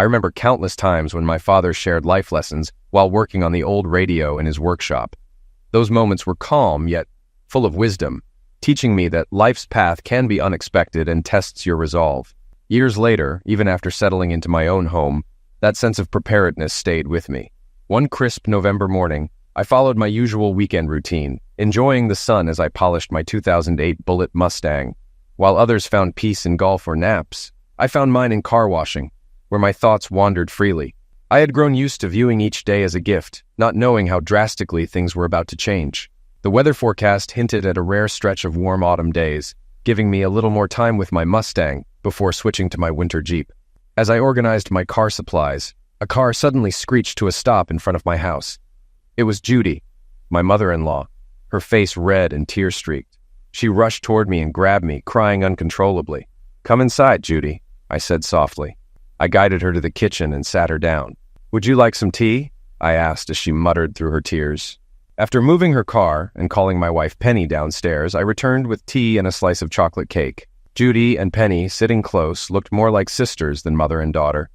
I remember countless times when my father shared life lessons while working on the old radio in his workshop. Those moments were calm, yet full of wisdom, teaching me that life's path can be unexpected and tests your resolve. Years later, even after settling into my own home, that sense of preparedness stayed with me. One crisp November morning, I followed my usual weekend routine, enjoying the sun as I polished my 2008 Bullitt Mustang. While others found peace in golf or naps, I found mine in car washing, where my thoughts wandered freely. I had grown used to viewing each day as a gift, not knowing how drastically things were about to change. The weather forecast hinted at a rare stretch of warm autumn days, giving me a little more time with my Mustang before switching to my winter Jeep. As I organized my car supplies, a car suddenly screeched to a stop in front of my house. It was Judy, my mother-in-law, her face red and tear-streaked. She rushed toward me and grabbed me, crying uncontrollably. "Come inside, Judy," I said softly. I guided her to the kitchen and sat her down. "Would you like some tea?" I asked as she muttered through her tears. After moving her car and calling my wife Penny downstairs, I returned with tea and a slice of chocolate cake. Judy and Penny, sitting close, looked more like sisters than mother and daughter.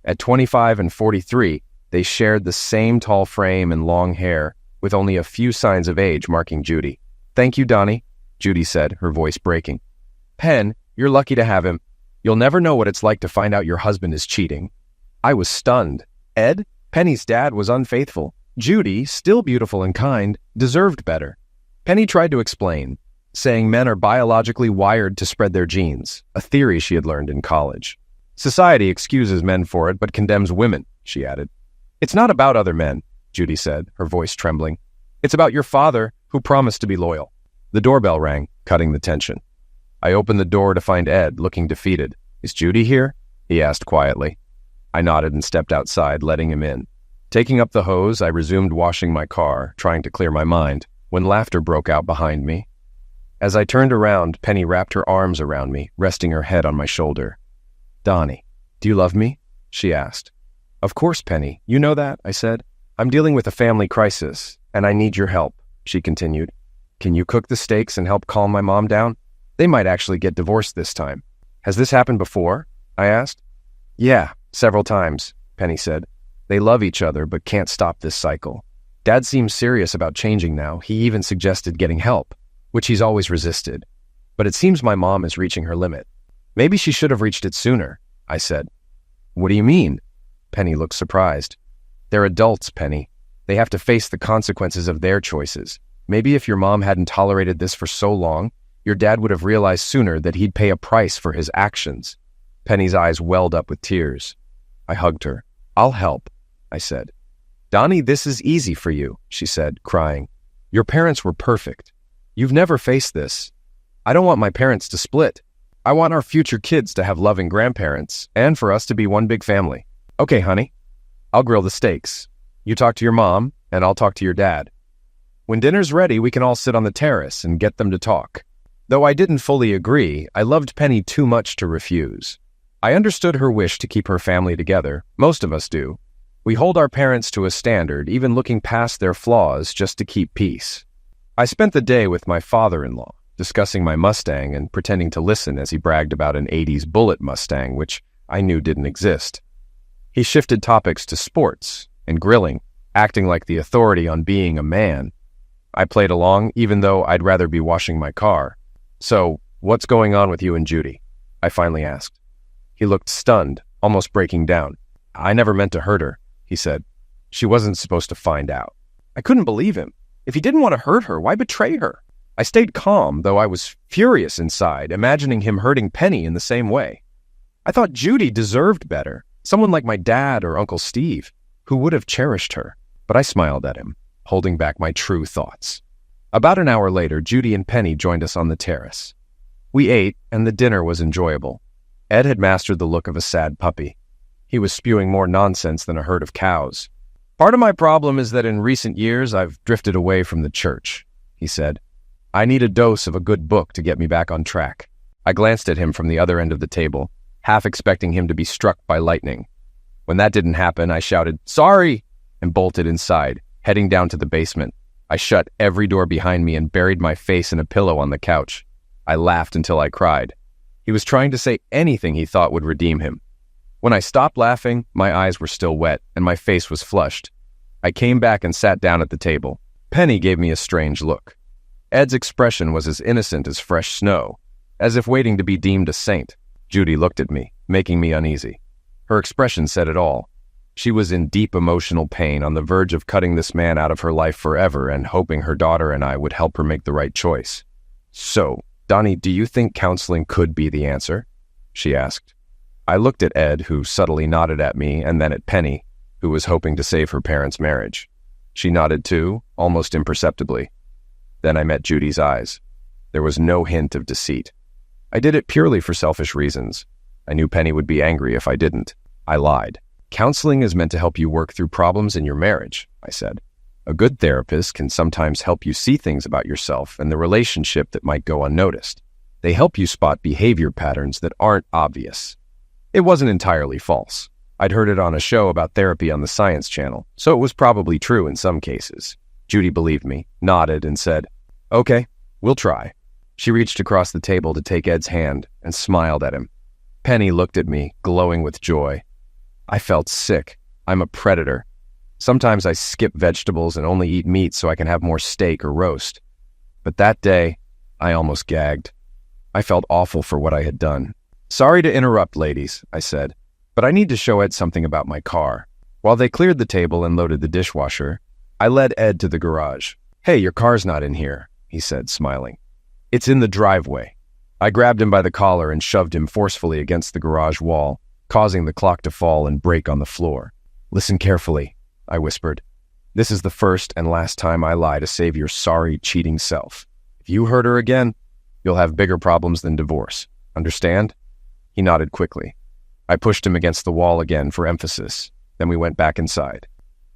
At 25 and 43, they shared the same tall frame and long hair, with only a few signs of age marking Judy. "Thank you, Donnie," Judy said, her voice breaking. "Pen, you're lucky to have him. You'll never know what it's like to find out your husband is cheating." I was stunned. Ed, Penny's dad, was unfaithful. Judy, still beautiful and kind, deserved better. Penny tried to explain, saying men are biologically wired to spread their genes, a theory she had learned in college. "Society excuses men for it, but condemns women," she added. "It's not about other men," Judy said, her voice trembling. "It's about your father, who promised to be loyal." The doorbell rang, cutting the tension. I opened the door to find Ed, looking defeated. "Is Judy here?" he asked quietly. I nodded and stepped outside, letting him in. Taking up the hose, I resumed washing my car, trying to clear my mind, when laughter broke out behind me. As I turned around, Penny wrapped her arms around me, resting her head on my shoulder. "Donnie, do you love me?" she asked. "Of course, Penny. You know that," I said. "I'm dealing with a family crisis, and I need your help," she continued. "Can you cook the steaks and help calm my mom down? They might actually get divorced this time." "Has this happened before?" I asked. "Yeah, several times," Penny said. "They love each other but can't stop this cycle. Dad seems serious about changing now. He even suggested getting help, which he's always resisted. But it seems my mom is reaching her limit." "Maybe she should have reached it sooner," I said. "What do you mean?" Penny looked surprised. "They're adults, Penny. They have to face the consequences of their choices. Maybe if your mom hadn't tolerated this for so long, your dad would have realized sooner that he'd pay a price for his actions." Penny's eyes welled up with tears. I hugged her. "I'll help," I said. "Donnie, this is easy for you," she said, crying. "Your parents were perfect. You've never faced this. I don't want my parents to split. I want our future kids to have loving grandparents, and for us to be one big family." "Okay, honey. I'll grill the steaks. You talk to your mom, and I'll talk to your dad. When dinner's ready, we can all sit on the terrace and get them to talk." Though I didn't fully agree, I loved Penny too much to refuse. I understood her wish to keep her family together. Most of us do. We hold our parents to a standard, even looking past their flaws just to keep peace. I spent the day with my father-in-law, discussing my Mustang and pretending to listen as he bragged about an 80s Bullitt Mustang, which I knew didn't exist. He shifted topics to sports and grilling, acting like the authority on being a man. I played along, even though I'd rather be washing my car. "So, what's going on with you and Judy?" I finally asked. He looked stunned, almost breaking down. "I never meant to hurt her," he said. "She wasn't supposed to find out." I couldn't believe him. If he didn't want to hurt her, why betray her? I stayed calm, though I was furious inside, imagining him hurting Penny in the same way. I thought Judy deserved better, someone like my dad or Uncle Steve, who would have cherished her. But I smiled at him, holding back my true thoughts. About an hour later, Judy and Penny joined us on the terrace. We ate, and the dinner was enjoyable. Ed had mastered the look of a sad puppy. He was spewing more nonsense than a herd of cows. "Part of my problem is that in recent years I've drifted away from the church," he said. "I need a dose of a good book to get me back on track." I glanced at him from the other end of the table, half expecting him to be struck by lightning. When that didn't happen, I shouted, "Sorry!" and bolted inside, heading down to the basement. I shut every door behind me and buried my face in a pillow on the couch. I laughed until I cried. He was trying to say anything he thought would redeem him. When I stopped laughing, my eyes were still wet and my face was flushed. I came back and sat down at the table. Penny gave me a strange look. Ed's expression was as innocent as fresh snow, as if waiting to be deemed a saint. Judy looked at me, making me uneasy. Her expression said it all. She was in deep emotional pain, on the verge of cutting this man out of her life forever and hoping her daughter and I would help her make the right choice. "So, Donnie, do you think counseling could be the answer?" she asked. I looked at Ed, who subtly nodded at me, and then at Penny, who was hoping to save her parents' marriage. She nodded too, almost imperceptibly. Then I met Judy's eyes. There was no hint of deceit. I did it purely for selfish reasons. I knew Penny would be angry if I didn't. I lied. "Counseling is meant to help you work through problems in your marriage," I said. "A good therapist can sometimes help you see things about yourself and the relationship that might go unnoticed. They help you spot behavior patterns that aren't obvious." It wasn't entirely false. I'd heard it on a show about therapy on the Science Channel, so it was probably true in some cases. Judy believed me, nodded, and said, "Okay, we'll try." She reached across the table to take Ed's hand and smiled at him. Penny looked at me, glowing with joy. I felt sick. I'm a predator. Sometimes I skip vegetables and only eat meat so I can have more steak or roast. But that day, I almost gagged. I felt awful for what I had done. "Sorry to interrupt, ladies," I said, "but I need to show Ed something about my car." While they cleared the table and loaded the dishwasher, I led Ed to the garage. "Hey, your car's not in here," he said, smiling. "It's in the driveway." I grabbed him by the collar and shoved him forcefully against the garage wall, causing the clock to fall and break on the floor. "Listen carefully," I whispered. "This is the first and last time I lie to save your sorry, cheating self. If you hurt her again, you'll have bigger problems than divorce. Understand?" He nodded quickly. I pushed him against the wall again for emphasis. Then we went back inside.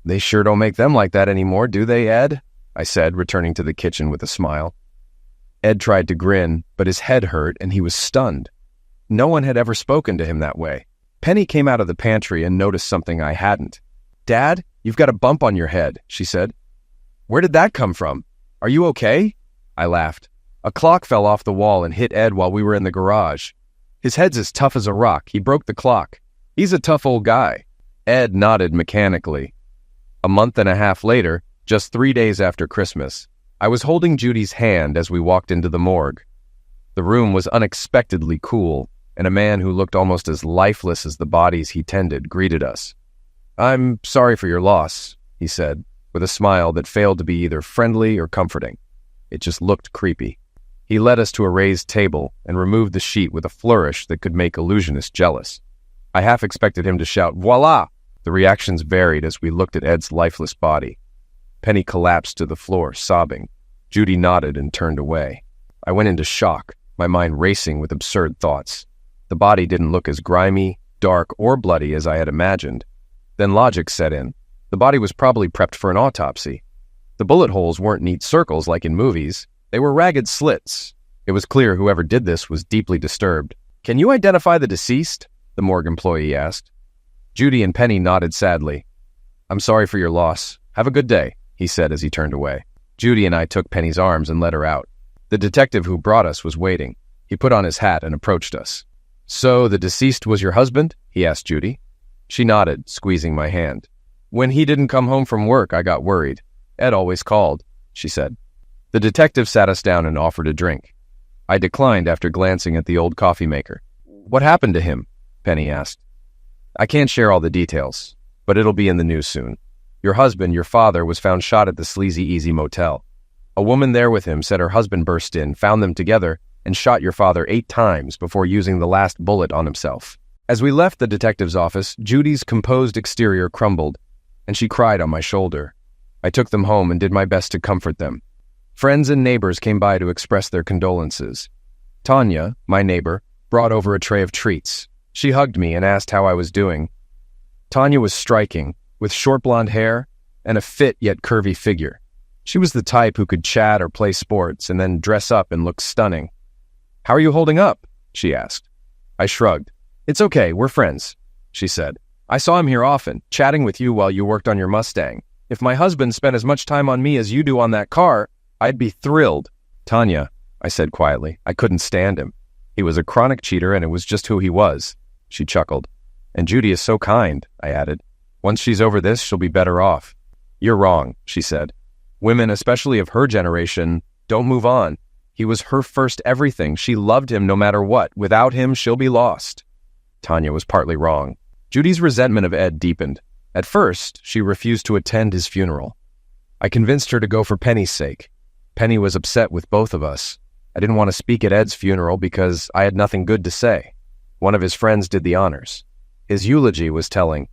"They sure don't make them like that anymore, do they, Ed?" I said, returning to the kitchen with a smile. Ed tried to grin, but his head hurt and he was stunned. No one had ever spoken to him that way. Penny came out of the pantry and noticed something I hadn't. "Dad, you've got a bump on your head," she said. "Where did that come from? Are you okay?" I laughed. "A clock fell off the wall and hit Ed while we were in the garage. His head's as tough as a rock. He broke the clock. He's a tough old guy." Ed nodded mechanically. A month and a half later, just 3 days after Christmas, I was holding Judy's hand as we walked into the morgue. The room was unexpectedly cool, and a man who looked almost as lifeless as the bodies he tended greeted us. "I'm sorry for your loss," he said, with a smile that failed to be either friendly or comforting. It just looked creepy. He led us to a raised table and removed the sheet with a flourish that could make illusionists jealous. I half expected him to shout, "Voila!" The reactions varied as we looked at Ed's lifeless body. Penny collapsed to the floor, sobbing. Judy nodded and turned away. I went into shock, my mind racing with absurd thoughts. The body didn't look as grimy, dark, or bloody as I had imagined. Then logic set in. The body was probably prepped for an autopsy. The bullet holes weren't neat circles like in movies. They were ragged slits. It was clear whoever did this was deeply disturbed. "Can you identify the deceased?" the morgue employee asked. Judy and Penny nodded sadly. "I'm sorry for your loss. Have a good day," he said as he turned away. Judy and I took Penny's arms and led her out. The detective who brought us was waiting. He put on his hat and approached us. "So the deceased was your husband?" he asked Judy. She nodded, squeezing my hand. "When he didn't come home from work, I got worried. Ed always called," she said. The detective sat us down and offered a drink. I declined after glancing at the old coffee maker. "What happened to him?" Penny asked. "I can't share all the details, but it'll be in the news soon. Your husband, your father, was found shot at the Sleazy Easy Motel. A woman there with him said her husband burst in, found them together, and shot your father 8 times before using the last bullet on himself." As we left the detective's office, Judy's composed exterior crumbled, and she cried on my shoulder. I took them home and did my best to comfort them. Friends and neighbors came by to express their condolences. Tanya, my neighbor, brought over a tray of treats. She hugged me and asked how I was doing. Tanya was striking, with short blonde hair and a fit yet curvy figure. She was the type who could chat or play sports and then dress up and look stunning. "How are you holding up?" she asked. I shrugged. "It's okay, we're friends," she said. "I saw him here often, chatting with you while you worked on your Mustang. If my husband spent as much time on me as you do on that car, I'd be thrilled." "Tanya," I said quietly, "I couldn't stand him. He was a chronic cheater and it was just who he was." She chuckled. And Judy is so kind, I added. Once she's over this, she'll be better off. You're wrong, she said. Women, especially of her generation, don't move on. He was her first everything. She loved him no matter what. Without him, she'll be lost. Tanya was partly wrong. Judy's resentment of Ed deepened. At first, she refused to attend his funeral. I convinced her to go for Penny's sake. Penny was upset with both of us. I didn't want to speak at Ed's funeral because I had nothing good to say. One of his friends did the honors. His eulogy was telling.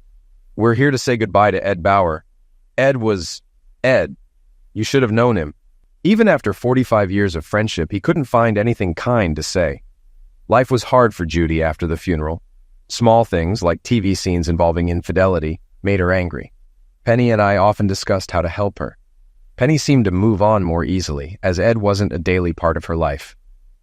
We're here to say goodbye to Ed Bauer. Ed was Ed. You should have known him. Even after 45 years of friendship, he couldn't find anything kind to say. Life was hard for Judy after the funeral. Small things, like TV scenes involving infidelity, made her angry. Penny and I often discussed how to help her. Penny seemed to move on more easily, as Ed wasn't a daily part of her life.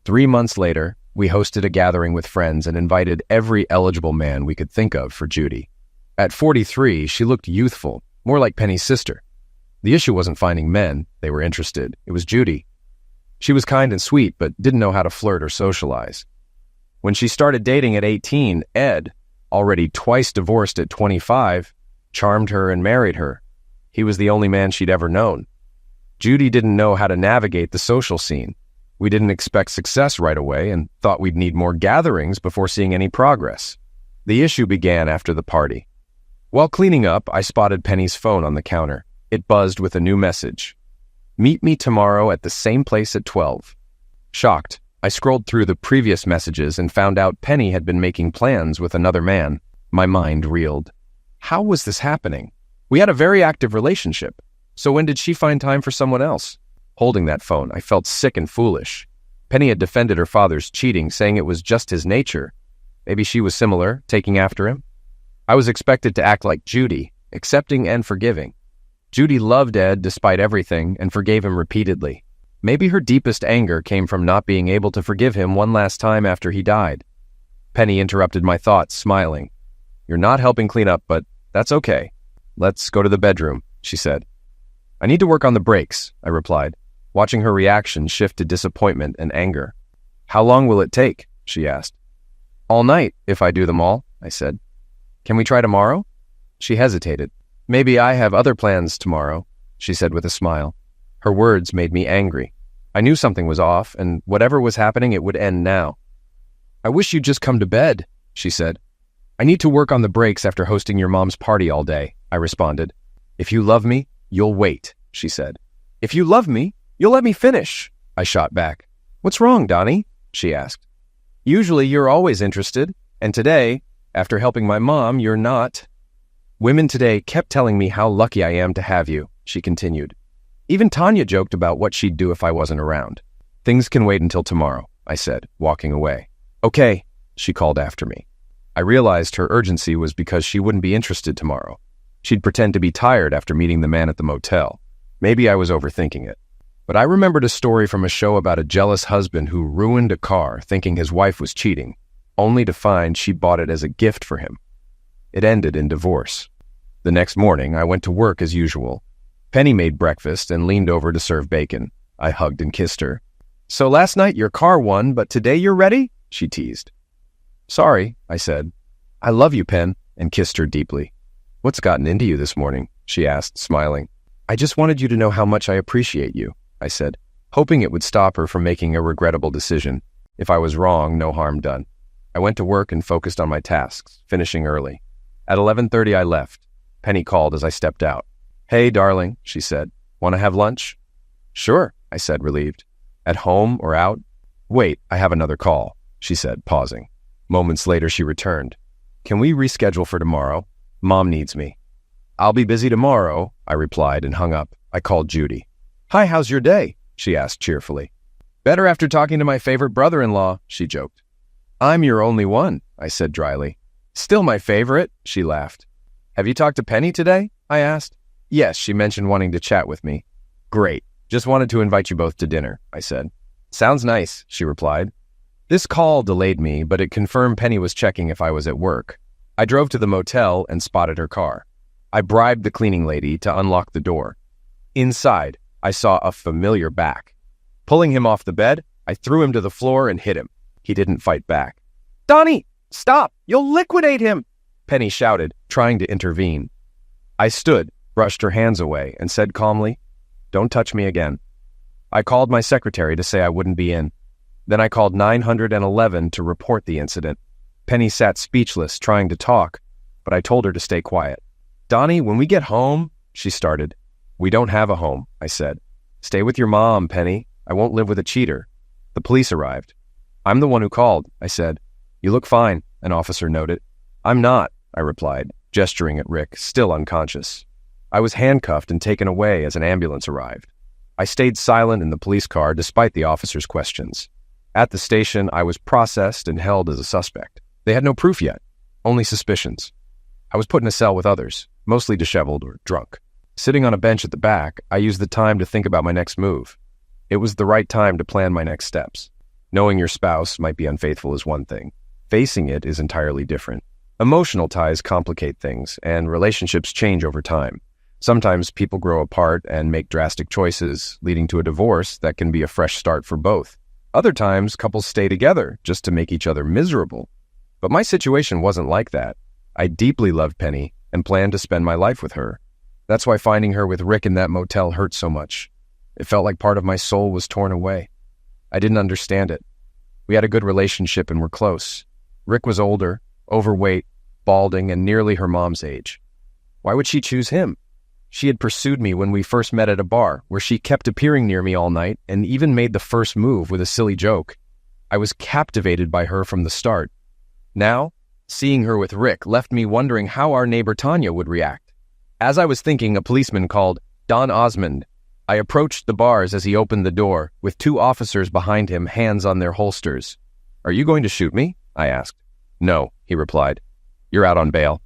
3 months later, we hosted a gathering with friends and invited every eligible man we could think of for Judy. At 43, she looked youthful, more like Penny's sister. The issue wasn't finding men they were interested. It was Judy. She was kind and sweet, but didn't know how to flirt or socialize. When she started dating at 18, Ed, already twice divorced at 25, charmed her and married her. He was the only man she'd ever known. Judy didn't know how to navigate the social scene. We didn't expect success right away and thought we'd need more gatherings before seeing any progress. The issue began after the party. While cleaning up, I spotted Penny's phone on the counter. It buzzed with a new message. Meet me tomorrow at the same place at 12. Shocked, I scrolled through the previous messages and found out Penny had been making plans with another man. My mind reeled. How was this happening? We had a very active relationship. So when did she find time for someone else? Holding that phone, I felt sick and foolish. Penny had defended her father's cheating, saying it was just his nature. Maybe she was similar, taking after him. I was expected to act like Judy, accepting and forgiving. Judy loved Ed despite everything and forgave him repeatedly. Maybe her deepest anger came from not being able to forgive him one last time after he died. Penny interrupted my thoughts, smiling. You're not helping clean up, but that's okay. Let's go to the bedroom, she said. I need to work on the brakes, I replied, watching her reaction shift to disappointment and anger. How long will it take? She asked. All night, if I do them all, I said. Can we try tomorrow? She hesitated. Maybe I have other plans tomorrow, she said with a smile. Her words made me angry. I knew something was off, and whatever was happening, it would end now. I wish you'd just come to bed, she said. I need to work on the brakes after hosting your mom's party all day, I responded. If you love me, you'll wait, she said. If you love me, you'll let me finish, I shot back. What's wrong, Donnie? She asked. Usually you're always interested, and today, after helping my mom, you're not. Women today kept telling me how lucky I am to have you, she continued. Even Tanya joked about what she'd do if I wasn't around. Things can wait until tomorrow, I said, walking away. Okay, she called after me. I realized her urgency was because she wouldn't be interested tomorrow. She'd pretend to be tired after meeting the man at the motel. Maybe I was overthinking it. But I remembered a story from a show about a jealous husband who ruined a car thinking his wife was cheating, only to find she bought it as a gift for him. It ended in divorce. The next morning, I went to work as usual. Penny made breakfast and leaned over to serve bacon. I hugged and kissed her. So last night your car won, but today you're ready? She teased. Sorry, I said. I love you, Pen, and kissed her deeply. What's gotten into you this morning? She asked, smiling. I just wanted you to know how much I appreciate you, I said, hoping it would stop her from making a regrettable decision. If I was wrong, no harm done. I went to work and focused on my tasks, finishing early. At 11:30, I left. Penny called as I stepped out. Hey, darling, she said. Want to have lunch? Sure, I said, relieved. At home or out? Wait, I have another call, she said, pausing. Moments later, she returned. Can we reschedule for tomorrow? Mom needs me. I'll be busy tomorrow, I replied and hung up. I called Judy. Hi, how's your day? She asked cheerfully. Better after talking to my favorite brother-in-law, she joked. I'm your only one, I said dryly. Still my favorite, she laughed. Have you talked to Penny today? I asked. Yes, she mentioned wanting to chat with me. Great. Just wanted to invite you both to dinner, I said. Sounds nice, she replied. This call delayed me, but it confirmed Penny was checking if I was at work. I drove to the motel and spotted her car. I bribed the cleaning lady to unlock the door. Inside, I saw a familiar back. Pulling him off the bed, I threw him to the floor and hit him. He didn't fight back. Donnie, stop! You'll liquidate him! Penny shouted, trying to intervene. I stood, brushed her hands away, and said calmly, "Don't touch me again." I called my secretary to say I wouldn't be in. Then I called 911 to report the incident. Penny sat speechless, trying to talk, but I told her to stay quiet. "Donnie, when we get home," she started. "We don't have a home," I said. "Stay with your mom, Penny. I won't live with a cheater." The police arrived. "I'm the one who called," I said. "You look fine," an officer noted. "I'm not," I replied, gesturing at Rick, still unconscious. I was handcuffed and taken away as an ambulance arrived. I stayed silent in the police car despite the officer's questions. At the station, I was processed and held as a suspect. They had no proof yet, only suspicions. I was put in a cell with others, mostly disheveled or drunk. Sitting on a bench at the back, I used the time to think about my next move. It was the right time to plan my next steps. Knowing your spouse might be unfaithful is one thing. Facing it is entirely different. Emotional ties complicate things, and relationships change over time. Sometimes people grow apart and make drastic choices, leading to a divorce that can be a fresh start for both. Other times, couples stay together just to make each other miserable. But my situation wasn't like that. I deeply loved Penny and planned to spend my life with her. That's why finding her with Rick in that motel hurt so much. It felt like part of my soul was torn away. I didn't understand it. We had a good relationship and were close. Rick was older, overweight, balding, and nearly her mom's age. Why would she choose him? She had pursued me when we first met at a bar, where she kept appearing near me all night and even made the first move with a silly joke. I was captivated by her from the start. Now, seeing her with Rick left me wondering how our neighbor Tanya would react. As I was thinking, a policeman called Don Osmond. I approached the bars as he opened the door, with 2 officers behind him, hands on their holsters. "Are you going to shoot me?" I asked. "No," he replied. "You're out on bail."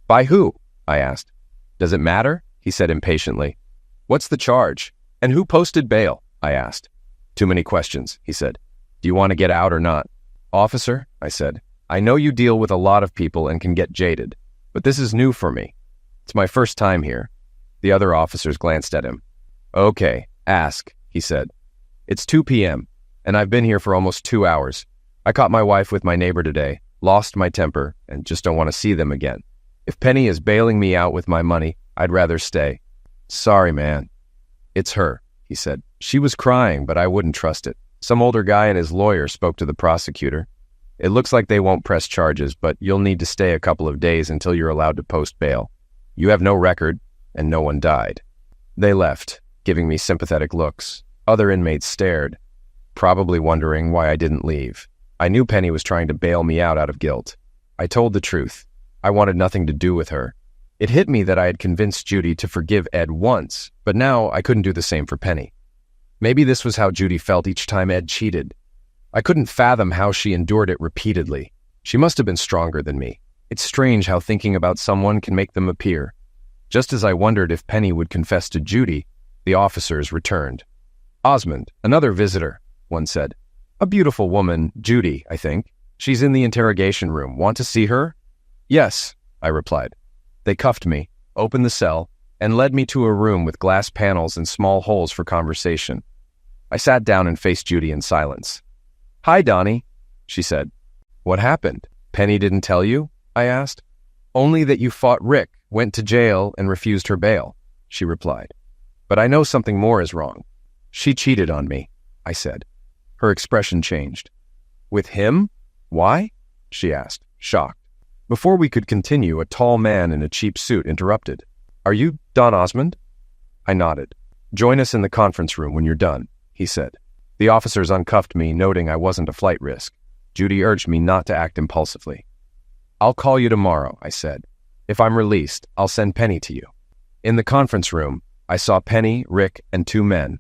"By who?" I asked. "Does it matter?" he said impatiently. "What's the charge? And who posted bail?" I asked. "Too many questions," he said. "Do you want to get out or not?" "Officer," I said, "I know you deal with a lot of people and can get jaded, but this is new for me. It's my first time here." The other officers glanced at him. "Okay, ask," he said. "It's 2 p.m., and I've been here for almost 2 hours. I caught my wife with my neighbor today, lost my temper, and just don't want to see them again. If Penny is bailing me out with my money, I'd rather stay." "Sorry, man." "It's her," he said. "She was crying, but I wouldn't trust it." Some older guy and his lawyer spoke to the prosecutor. "It looks like they won't press charges, but you'll need to stay a couple of days until you're allowed to post bail. You have no record, and no one died." They left, giving me sympathetic looks. Other inmates stared, probably wondering why I didn't leave. I knew Penny was trying to bail me out of guilt. I told the truth. I wanted nothing to do with her. It hit me that I had convinced Judy to forgive Ed once, but now I couldn't do the same for Penny. Maybe this was how Judy felt each time Ed cheated. I couldn't fathom how she endured it repeatedly. She must have been stronger than me. It's strange how thinking about someone can make them appear. Just as I wondered if Penny would confess to Judy, the officers returned. "Osmond, another visitor," one said. "A beautiful woman, Judy, I think. She's in the interrogation room. Want to see her?" "Yes," I replied. They cuffed me, opened the cell, and led me to a room with glass panels and small holes for conversation. I sat down and faced Judy in silence. "Hi, Donnie," she said. "What happened? Penny didn't tell you?" I asked. "Only that you fought Rick, went to jail, and refused her bail," she replied. "But I know something more is wrong." "She cheated on me," I said. Her expression changed. "With him? Why?" she asked, shocked. Before we could continue, a tall man in a cheap suit interrupted. "Are you Don Osmond?" I nodded. "Join us in the conference room when you're done," he said. The officers uncuffed me, noting I wasn't a flight risk. Judy urged me not to act impulsively. "I'll call you tomorrow," I said. "If I'm released, I'll send Penny to you." In the conference room, I saw Penny, Rick, and 2 men.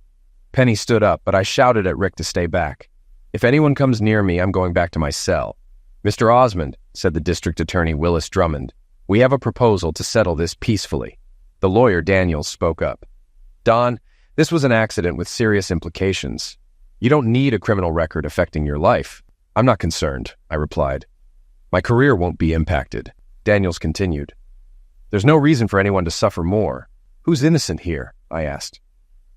Penny stood up, but I shouted at Rick to stay back. "If anyone comes near me, I'm going back to my cell." "Mr. Osmond," said the district attorney Willis Drummond, "we have a proposal to settle this peacefully." The lawyer Daniels spoke up. "Don, this was an accident with serious implications. You don't need a criminal record affecting your life." "I'm not concerned," I replied. "My career won't be impacted." Daniels continued. "There's no reason for anyone to suffer more. Who's innocent here?" I asked.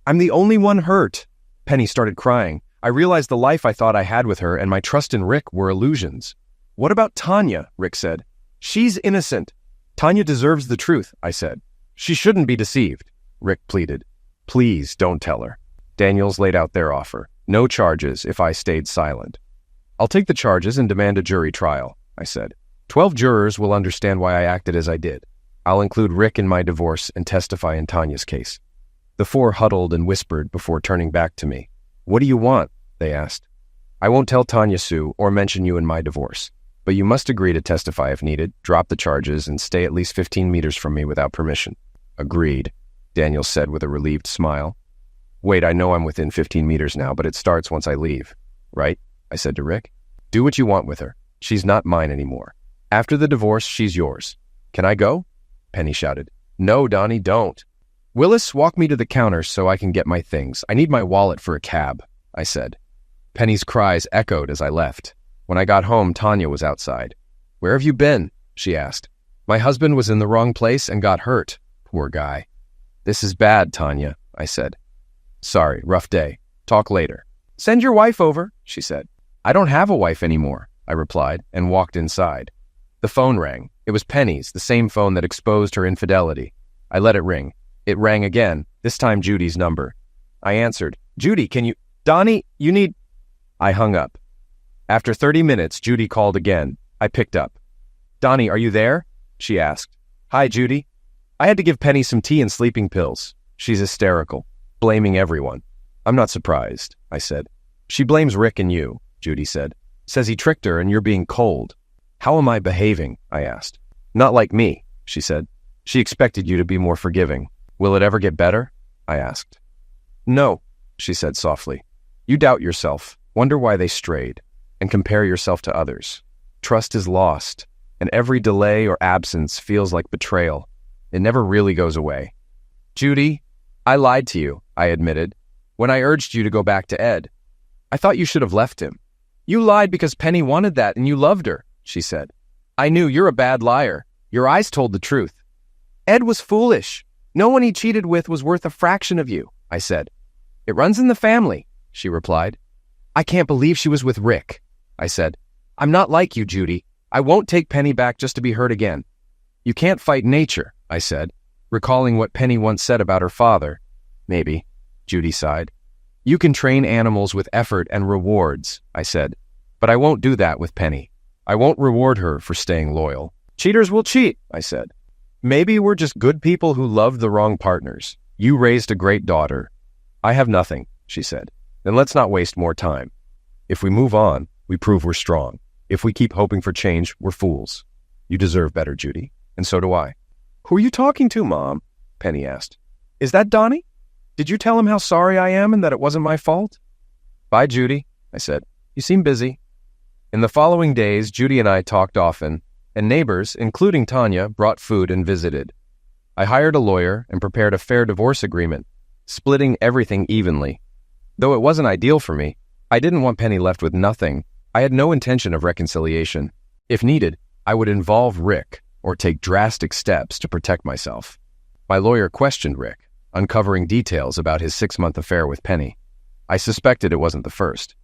"I'm the only one hurt." Penny started crying. I realized the life I thought I had with her and my trust in Rick were illusions. "What about Tanya?" Rick said. "She's innocent." Tanya deserves the truth, I said. She shouldn't be deceived, Rick pleaded. Please don't tell her. Daniels laid out their offer. No charges if I stayed silent. I'll take the charges and demand a jury trial, I said. 12 jurors will understand why I acted as I did. I'll include Rick in my divorce and testify in Tanya's case. The 4 huddled and whispered before turning back to me. What do you want? They asked. I won't tell Tanya Sue or mention you in my divorce, but you must agree to testify if needed, drop the charges, and stay at least 15 meters from me without permission. Agreed, Daniel said with a relieved smile. Wait, I know I'm within 15 meters now, but it starts once I leave, right? I said to Rick. Do what you want with her. She's not mine anymore. After the divorce, she's yours. Can I go? Penny shouted. No, Donnie, don't. Willis, walk me to the counter so I can get my things. I need my wallet for a cab, I said. Penny's cries echoed as I left. When I got home, Tanya was outside. Where have you been? She asked. My husband was in the wrong place and got hurt. Poor guy. This is bad, Tanya, I said. Sorry, rough day. Talk later. Send your wife over, she said. I don't have a wife anymore, I replied, and walked inside. The phone rang. It was Penny's, the same phone that exposed her infidelity. I let it ring. It rang again, this time Judy's number. I answered. Judy, can you... Donnie, you need... I hung up. After 30 minutes, Judy called again. I picked up. Donnie, are you there? She asked. Hi, Judy. I had to give Penny some tea and sleeping pills. She's hysterical, blaming everyone. I'm not surprised, I said. She blames Rick and you, Judy said. Says he tricked her and you're being cold. How am I behaving? I asked. Not like me, she said. She expected you to be more forgiving. Will it ever get better? I asked. No, she said softly. You doubt yourself, wonder why they strayed, and compare yourself to others. Trust is lost, and every delay or absence feels like betrayal. It never really goes away. Judy, I lied to you, I admitted, when I urged you to go back to Ed. I thought you should have left him. You lied because Penny wanted that and you loved her, she said. I knew you're a bad liar. Your eyes told the truth. Ed was foolish. No one he cheated with was worth a fraction of you, I said. It runs in the family, she replied. I can't believe she was with Rick, I said. I'm not like you, Judy. I won't take Penny back just to be hurt again. You can't fight nature, I said, recalling what Penny once said about her father. Maybe, Judy sighed. You can train animals with effort and rewards, I said, but I won't do that with Penny. I won't reward her for staying loyal. Cheaters will cheat, I said. Maybe we're just good people who loved the wrong partners. You raised a great daughter. I have nothing, she said. Then let's not waste more time. If we move on, we prove we're strong. If we keep hoping for change, we're fools. You deserve better, Judy, and so do I. Who are you talking to, Mom? Penny asked. Is that Donnie? Did you tell him how sorry I am and that it wasn't my fault? Bye, Judy, I said. You seem busy. In the following days, Judy and I talked often, and neighbors, including Tanya, brought food and visited. I hired a lawyer and prepared a fair divorce agreement, splitting everything evenly. Though it wasn't ideal for me, I didn't want Penny left with nothing. I had no intention of reconciliation. If needed, I would involve Rick or take drastic steps to protect myself. My lawyer questioned Rick, uncovering details about his 6-month affair with Penny. I suspected it wasn't the first.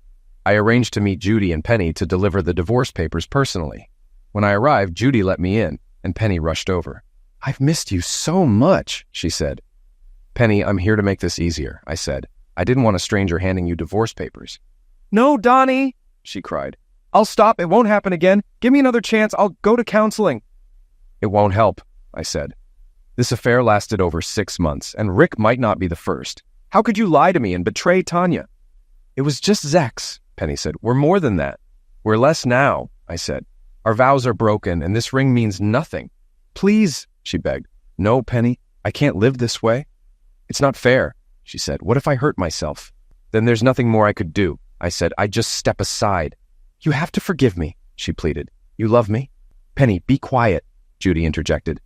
I arranged to meet Judy and Penny to deliver the divorce papers personally. When I arrived, Judy let me in, and Penny rushed over. I've missed you so much, she said. Penny, I'm here to make this easier, I said. I didn't want a stranger handing you divorce papers. No, Donnie, she cried. I'll stop. It won't happen again. Give me another chance. I'll go to counseling. It won't help, I said. This affair lasted over 6 months, and Rick might not be the first. How could you lie to me and betray Tanya? It was just Zex, Penny said. We're more than that. We're less now, I said. Our vows are broken, and this ring means nothing. Please, she begged. No, Penny, I can't live this way. It's not fair, she said. What if I hurt myself? Then there's nothing more I could do, I said. I'd just step aside. You have to forgive me, she pleaded. You love me? Penny, be quiet, Judy interjected.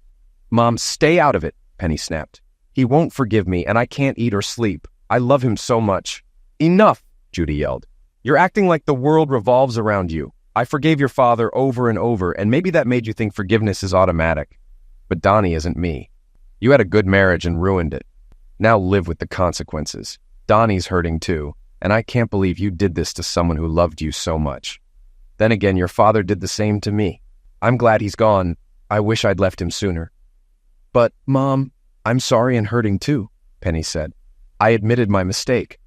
Mom, stay out of it, Penny snapped. He won't forgive me, and I can't eat or sleep. I love him so much. Enough, Judy yelled. You're acting like the world revolves around you. I forgave your father over and over, and maybe that made you think forgiveness is automatic. But Donnie isn't me. You had a good marriage and ruined it. Now live with the consequences. Donnie's hurting too, and I can't believe you did this to someone who loved you so much. Then again, your father did the same to me. I'm glad he's gone, I wish I'd left him sooner. But, Mom, I'm sorry and hurting too, Penny said. I admitted my mistake.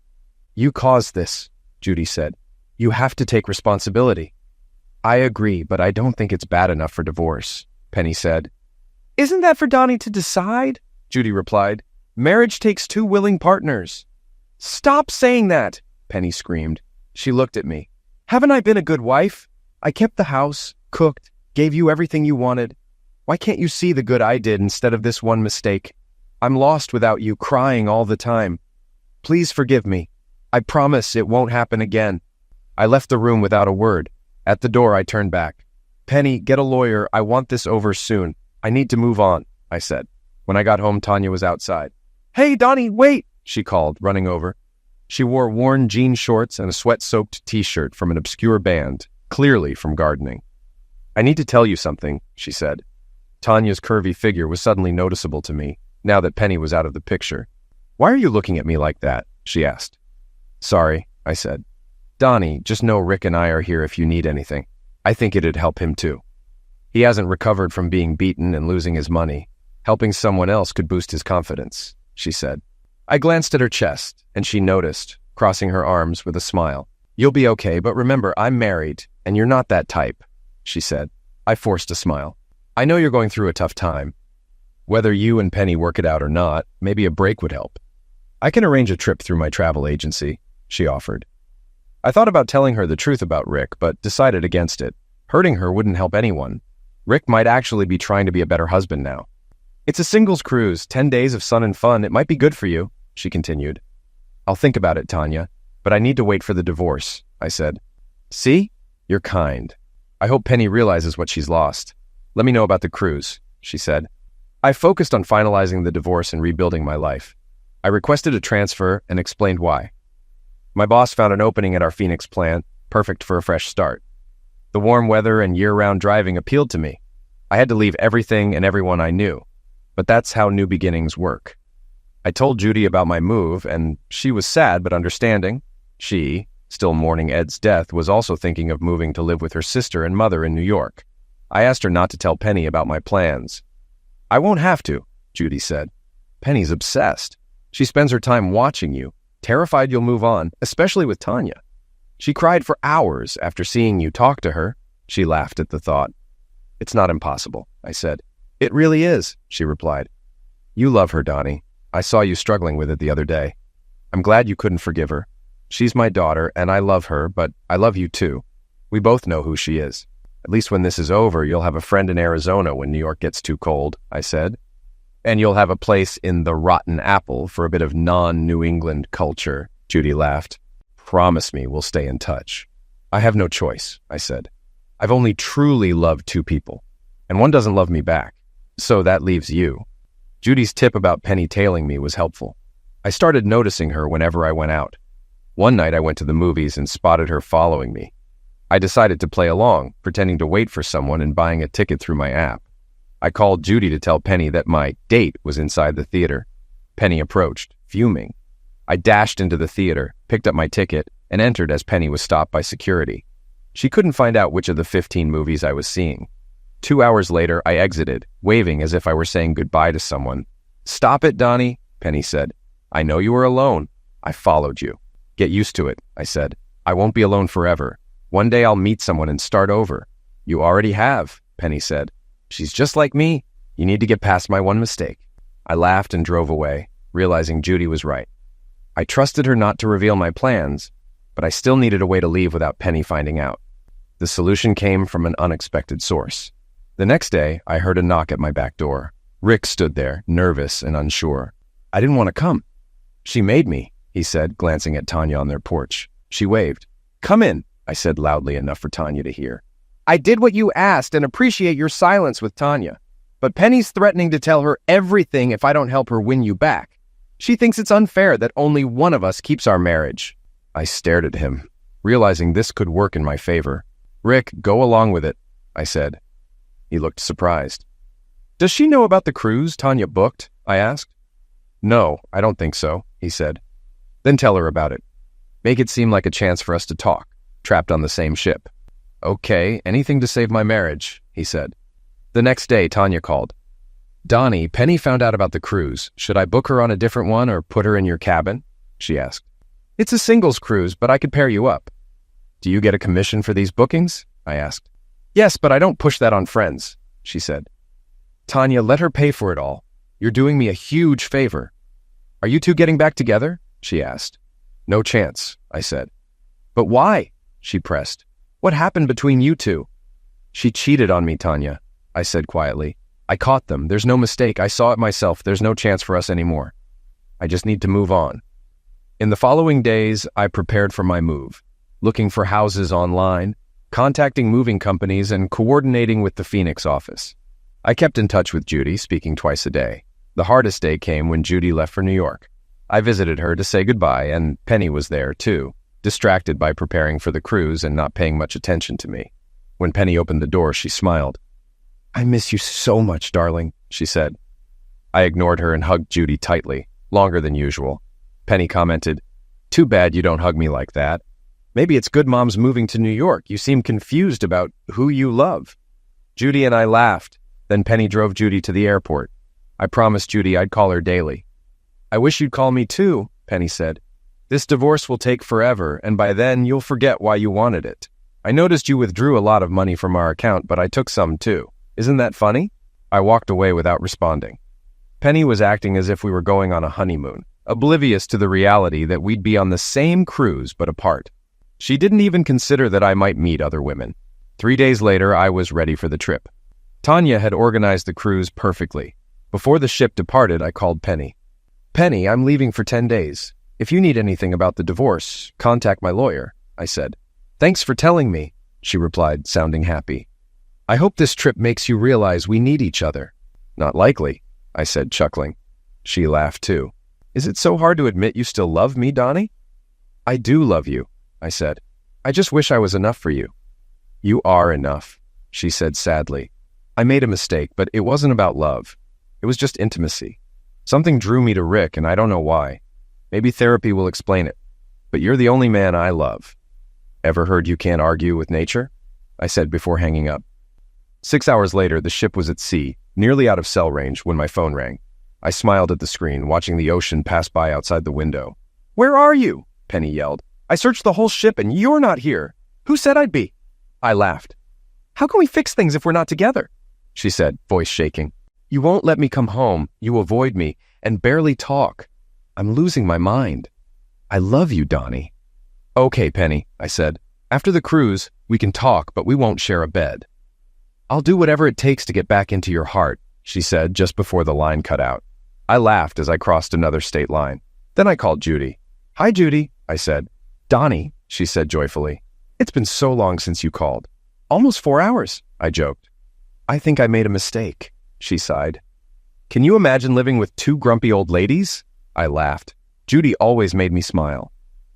You caused this, Judy said. You have to take responsibility. I agree, but I don't think it's bad enough for divorce, Penny said. Isn't that for Donnie to decide? Judy replied. Marriage takes two willing partners. Stop saying that, Penny screamed. She looked at me. Haven't I been a good wife? I kept the house, cooked, gave you everything you wanted. Why can't you see the good I did instead of this one mistake? I'm lost without you, crying all the time. Please forgive me. I promise it won't happen again. I left the room without a word. At the door, I turned back. Penny, get a lawyer. I want this over soon. I need to move on, I said. When I got home, Tanya was outside. Hey, Donnie, wait, she called, running over. She wore worn jean shorts and a sweat-soaked t-shirt from an obscure band, clearly from gardening. I need to tell you something, she said. Tanya's curvy figure was suddenly noticeable to me, now that Penny was out of the picture. Why are you looking at me like that? She asked. Sorry, I said. Donnie, just know Rick and I are here if you need anything. I think it'd help him too. He hasn't recovered from being beaten and losing his money. Helping someone else could boost his confidence, she said. I glanced at her chest, and she noticed, crossing her arms with a smile. You'll be okay, but remember, I'm married, and you're not that type, she said. I forced a smile. I know you're going through a tough time. Whether you and Penny work it out or not, maybe a break would help. I can arrange a trip through my travel agency, she offered. I thought about telling her the truth about Rick, but decided against it. Hurting her wouldn't help anyone. Rick might actually be trying to be a better husband now. It's a singles cruise, 10 days of sun and fun. It might be good for you, she continued. I'll think about it, Tanya, but I need to wait for the divorce, I said. See? You're kind. I hope Penny realizes what she's lost. Let me know about the cruise, she said. I focused on finalizing the divorce and rebuilding my life. I requested a transfer and explained why. My boss found an opening at our Phoenix plant, perfect for a fresh start. The warm weather and year-round driving appealed to me. I had to leave everything and everyone I knew, but that's how new beginnings work. I told Judy about my move, and she was sad but understanding. She, still mourning Ed's death, was also thinking of moving to live with her sister and mother in New York. I asked her not to tell Penny about my plans. I won't have to, Judy said. Penny's obsessed. She spends her time watching you, terrified you'll move on, especially with Tanya. She cried for hours after seeing you talk to her. She laughed at the thought. It's not impossible, I said. It really is, she replied. You love her, Donnie. I saw you struggling with it the other day. I'm glad you couldn't forgive her. She's my daughter, and I love her, but I love you too. We both know who she is. At least when this is over, you'll have a friend in Arizona when New York gets too cold, I said. And you'll have a place in the Rotten Apple for a bit of non-New England culture, Judy laughed. Promise me we'll stay in touch. I have no choice, I said. I've only truly loved two people, and one doesn't love me back. So that leaves you. Judy's tip about Penny tailing me was helpful. I started noticing her whenever I went out. One night I went to the movies and spotted her following me. I decided to play along, pretending to wait for someone and buying a ticket through my app. I called Judy to tell Penny that my date was inside the theater. Penny approached, fuming. I dashed into the theater, picked up my ticket, and entered as Penny was stopped by security. She couldn't find out which of the 15 movies I was seeing. 2 hours later, I exited, waving as if I were saying goodbye to someone. Stop it, Donnie, Penny said. I know you were alone. I followed you. Get used to it, I said. I won't be alone forever. One day I'll meet someone and start over. You already have, Penny said. She's just like me. You need to get past my one mistake. I laughed and drove away, realizing Judy was right. I trusted her not to reveal my plans, but I still needed a way to leave without Penny finding out. The solution came from an unexpected source. The next day, I heard a knock at my back door. Rick stood there, nervous and unsure. I didn't want to come. She made me, he said, glancing at Tanya on their porch. She waved. Come in, I said loudly enough for Tanya to hear. I did what you asked and appreciate your silence with Tanya. But Penny's threatening to tell her everything if I don't help her win you back. She thinks it's unfair that only one of us keeps our marriage. I stared at him, realizing this could work in my favor. Rick, go along with it, I said. He looked surprised. Does she know about the cruise Tanya booked? I asked. No, I don't think so, he said. Then tell her about it. Make it seem like a chance for us to talk, trapped on the same ship. Okay, anything to save my marriage, he said. The next day, Tanya called. "Donnie, Penny found out about the cruise. Should I book her on a different one or put her in your cabin?" she asked. "It's a singles cruise, but I could pair you up." "Do you get a commission for these bookings?" I asked. "Yes, but I don't push that on friends," she said. "Tanya, let her pay for it all. You're doing me a huge favor." "Are you two getting back together?" she asked. "No chance," I said. "But why?" she pressed. "What happened between you two?" "She cheated on me, Tanya," I said quietly. "I caught them. There's no mistake. I saw it myself. There's no chance for us anymore. I just need to move on." In the following days, I prepared for my move, looking for houses online, contacting moving companies, and coordinating with the Phoenix office. I kept in touch with Judy, speaking twice a day. The hardest day came when Judy left for New York. I visited her to say goodbye, and Penny was there, too, distracted by preparing for the cruise and not paying much attention to me. When Penny opened the door, she smiled. "I miss you so much, darling," she said. I ignored her and hugged Judy tightly, longer than usual. Penny commented, "Too bad you don't hug me like that. Maybe it's good Mom's moving to New York. You seem confused about who you love." Judy and I laughed. Then Penny drove Judy to the airport. I promised Judy I'd call her daily. "I wish you'd call me too," Penny said. "This divorce will take forever, and by then you'll forget why you wanted it. I noticed you withdrew a lot of money from our account, but I took some too. Isn't that funny?" I walked away without responding. Penny was acting as if we were going on a honeymoon, oblivious to the reality that we'd be on the same cruise but apart. She didn't even consider that I might meet other women. 3 days later, I was ready for the trip. Tanya had organized the cruise perfectly. Before the ship departed, I called Penny. "Penny, I'm leaving for 10 days. If you need anything about the divorce, contact my lawyer," I said. "Thanks for telling me," she replied, sounding happy. "I hope this trip makes you realize we need each other." "Not likely," I said, chuckling. She laughed too. "Is it so hard to admit you still love me, Donnie?" "I do love you," I said. "I just wish I was enough for you." "You are enough," she said sadly. "I made a mistake, but it wasn't about love. It was just intimacy. Something drew me to Rick, and I don't know why. Maybe therapy will explain it. But you're the only man I love." "Ever heard you can't argue with nature?" I said before hanging up. 6 hours later, the ship was at sea, nearly out of cell range, when my phone rang. I smiled at the screen, watching the ocean pass by outside the window. "Where are you?" Penny yelled. "I searched the whole ship and you're not here. Who said I'd be?" I laughed. "How can we fix things if we're not together?" she said, voice shaking. "You won't let me come home, you avoid me, and barely talk. I'm losing my mind. I love you, Donnie." "Okay, Penny," I said. "After the cruise, we can talk, but we won't share a bed." "I'll do whatever it takes to get back into your heart," she said just before the line cut out. I laughed as I crossed another state line. Then I called Judy. "Hi, Judy," I said. "Donnie," she said joyfully. "It's been so long since you called." "Almost 4 hours," I joked. "I think I made a mistake," she sighed. "Can you imagine living with 2 grumpy old ladies?" I laughed. Judy always made me smile.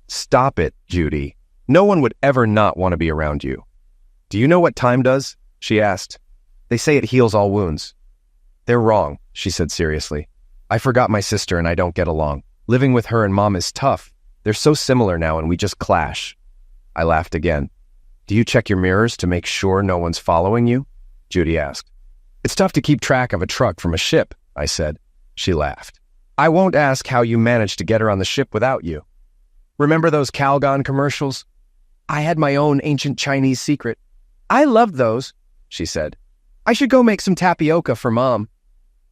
"Stop it, Judy. No one would ever not want to be around you." "Do you know what time does?" she asked. "They say it heals all wounds." "They're wrong," she said seriously. "I forgot my sister and I don't get along. Living with her and Mom is tough. They're so similar now and we just clash." I laughed again. "Do you check your mirrors to make sure no one's following you?" Judy asked. "It's tough to keep track of a truck from a ship," I said. She laughed. "I won't ask how you managed to get her on the ship without you. Remember those Calgon commercials? I had my own ancient Chinese secret. I loved those," she said. "I should go make some tapioca for Mom.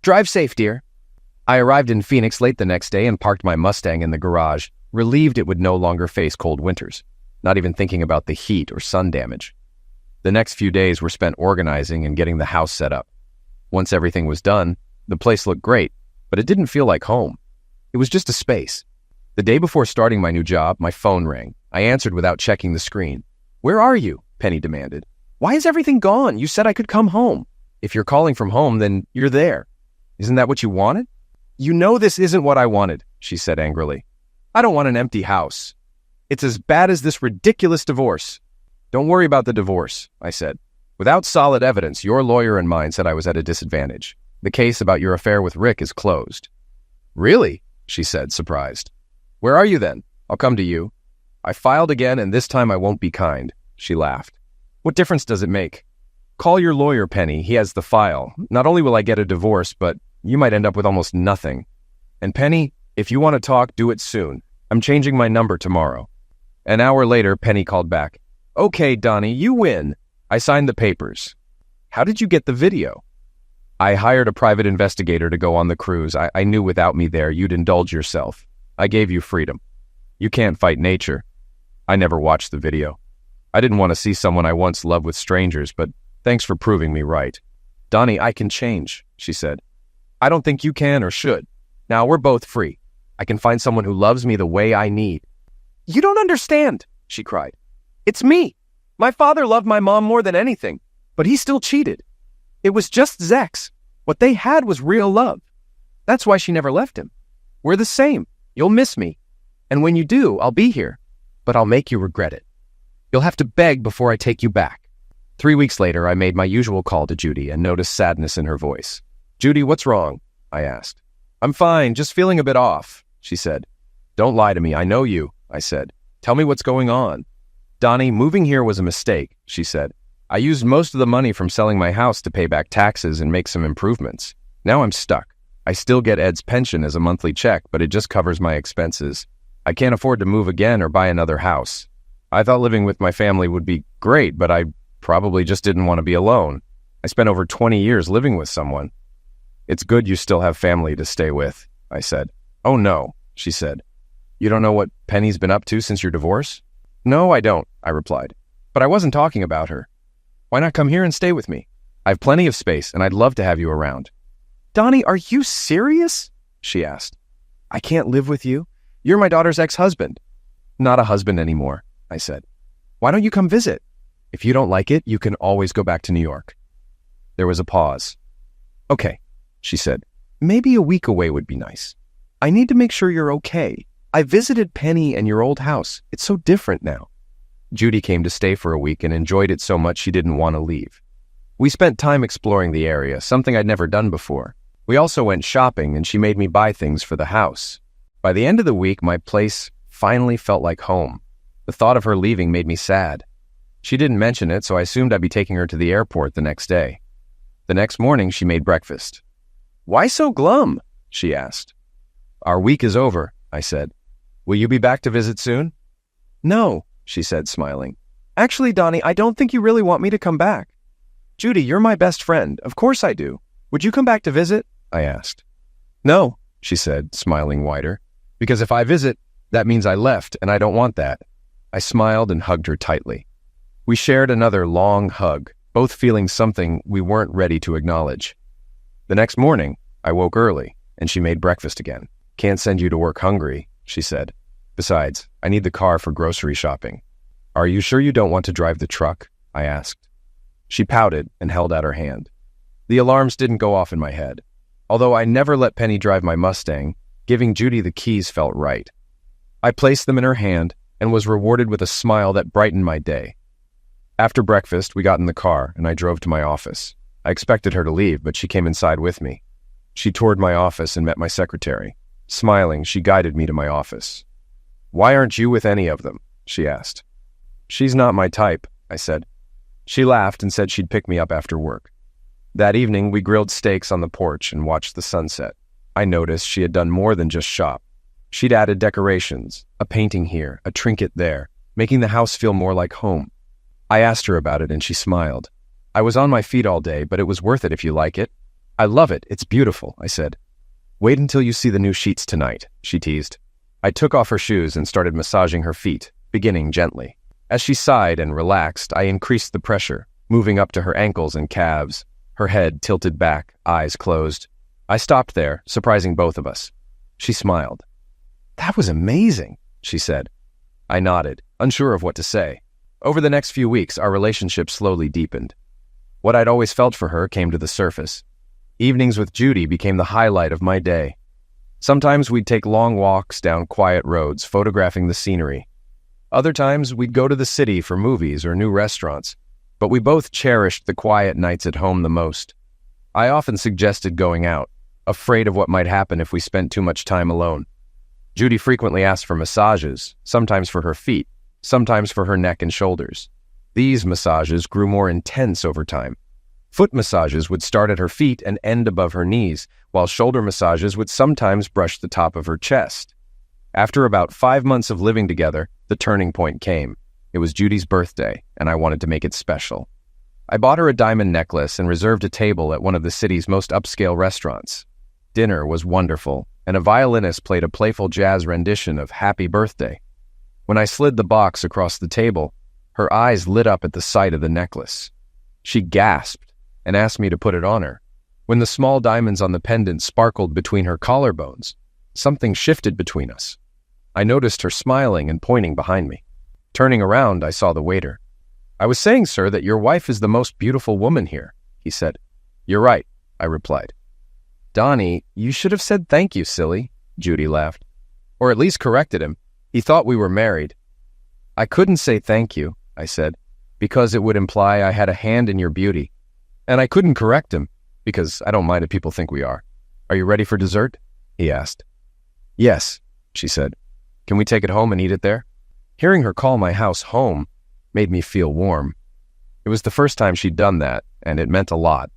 Drive safe, dear." I arrived in Phoenix late the next day and parked my Mustang in the garage, relieved it would no longer face cold winters, not even thinking about the heat or sun damage. The next few days were spent organizing and getting the house set up. Once everything was done, the place looked great, but it didn't feel like home. It was just a space. The day before starting my new job, my phone rang. I answered without checking the screen. "Where are you?" Penny demanded. "Why is everything gone? You said I could come home." "If you're calling from home, then you're there. Isn't that what you wanted?" "You know this isn't what I wanted," she said angrily. "I don't want an empty house. It's as bad as this ridiculous divorce." "Don't worry about the divorce," I said. "Without solid evidence, your lawyer and mine said I was at a disadvantage. The case about your affair with Rick is closed." "Really?" she said, surprised. "Where are you then? I'll come to you." I filed again, and this time I won't be kind. She laughed. "What difference does it make?" Call your lawyer, Penny. He has the file. Not only will I get a divorce, but you might end up with almost nothing. And Penny, if you want to talk, do it soon. I'm changing my number tomorrow." An hour later, Penny called back. "Okay, Donnie, you win. I signed the papers." "How did you get the video?" "I hired a private investigator to go on the cruise. I knew without me there, you'd indulge yourself. I gave you freedom. You can't fight nature." I never watched the video. I didn't want to see someone I once loved with strangers, but thanks for proving me right. "Donnie, I can change," she said. "I don't think you can or should. Now we're both free. I can find someone who loves me the way I need." "You don't understand," she cried. "It's me. My father loved my mom more than anything, but he still cheated. It was just Zex. What they had was real love. That's why she never left him. We're the same. You'll miss me. And when you do, I'll be here. But I'll make you regret it. You'll have to beg before I take you back." 3 weeks later, I made my usual call to Judy and noticed sadness in her voice. "Judy, what's wrong?" I asked. "I'm fine, just feeling a bit off," she said. "Don't lie to me, I know you," I said. "Tell me what's going on." "Donnie, moving here was a mistake," she said. "I used most of the money from selling my house to pay back taxes and make some improvements. Now I'm stuck. I still get Ed's pension as a monthly check, but it just covers my expenses. I can't afford to move again or buy another house. I thought living with my family would be great, but I probably just didn't want to be alone. I spent over 20 years living with someone." "It's good you still have family to stay with," I said. "Oh no," she said. "You don't know what Penny's been up to since your divorce?" "No, I don't," I replied. "But I wasn't talking about her. Why not come here and stay with me? I have plenty of space, and I'd love to have you around." "Donnie, are you serious?" she asked. "I can't live with you. You're my daughter's ex-husband." "Not a husband anymore," I said. "Why don't you come visit? If you don't like it, you can always go back to New York." There was a pause. "Okay," she said. "Maybe a week away would be nice. I need to make sure you're okay. I visited Penny and your old house. It's so different now." Judy came to stay for a week and enjoyed it so much she didn't want to leave. We spent time exploring the area, something I'd never done before. We also went shopping, and she made me buy things for the house. By the end of the week, my place finally felt like home. The thought of her leaving made me sad. She didn't mention it, so I assumed I'd be taking her to the airport the next day. The next morning, she made breakfast. "Why so glum?" she asked. "Our week is over," I said. "Will you be back to visit soon?" "No," she said, smiling. "Actually, Donnie, I don't think you really want me to come back." "Judy, you're my best friend. Of course I do. Would you come back to visit?" I asked. "No," she said, smiling wider. "Because if I visit, that means I left, and I don't want that." I smiled and hugged her tightly. We shared another long hug, both feeling something we weren't ready to acknowledge. The next morning, I woke early, and she made breakfast again. "Can't send you to work hungry," she said. "Besides, I need the car for grocery shopping." "Are you sure you don't want to drive the truck?" I asked. She pouted and held out her hand. The alarms didn't go off in my head. Although I never let Penny drive my Mustang, giving Judy the keys felt right. I placed them in her hand and was rewarded with a smile that brightened my day. After breakfast, we got in the car, and I drove to my office. I expected her to leave, but she came inside with me. She toured my office and met my secretary. Smiling, she guided me to my office. "Why aren't you with any of them?" she asked. "She's not my type," I said. She laughed and said she'd pick me up after work. That evening, we grilled steaks on the porch and watched the sunset. I noticed she had done more than just shop. She'd added decorations, a painting here, a trinket there, making the house feel more like home. I asked her about it, and she smiled. "I was on my feet all day, but it was worth it if you like it." "I love it. It's beautiful," I said. "Wait until you see the new sheets tonight," she teased. I took off her shoes and started massaging her feet, beginning gently. As she sighed and relaxed, I increased the pressure, moving up to her ankles and calves, her head tilted back, eyes closed. I stopped there, surprising both of us. She smiled. "That was amazing," she said. I nodded, unsure of what to say. Over the next few weeks, our relationship slowly deepened. What I'd always felt for her came to the surface. Evenings with Judy became the highlight of my day. Sometimes we'd take long walks down quiet roads, photographing the scenery. Other times, we'd go to the city for movies or new restaurants, but we both cherished the quiet nights at home the most. I often suggested going out, afraid of what might happen if we spent too much time alone. Judy frequently asked for massages, sometimes for her feet, sometimes for her neck and shoulders. These massages grew more intense over time, Foot massages would start at her feet and end above her knees, while shoulder massages would sometimes brush the top of her chest. After about 5 months of living together, the turning point came. It was Judy's birthday, and I wanted to make it special. I bought her a diamond necklace and reserved a table at one of the city's most upscale restaurants. Dinner was wonderful, and a violinist played a playful jazz rendition of Happy Birthday. When I slid the box across the table, her eyes lit up at the sight of the necklace. She gasped and asked me to put it on her. When the small diamonds on the pendant sparkled between her collarbones, something shifted between us. I noticed her smiling and pointing behind me. Turning around, I saw the waiter. "I was saying, sir, that your wife is the most beautiful woman here," he said. "You're right," I replied. "Donnie, you should have said thank you, silly," Judy laughed. "Or at least corrected him. He thought we were married." "I couldn't say thank you," I said, "because it would imply I had a hand in your beauty. And I couldn't correct him, because I don't mind if people think we are. Are you ready for dessert?" he asked. "Yes," she said. "Can we take it home and eat it there?" Hearing her call my house home made me feel warm. It was the first time she'd done that, and it meant a lot.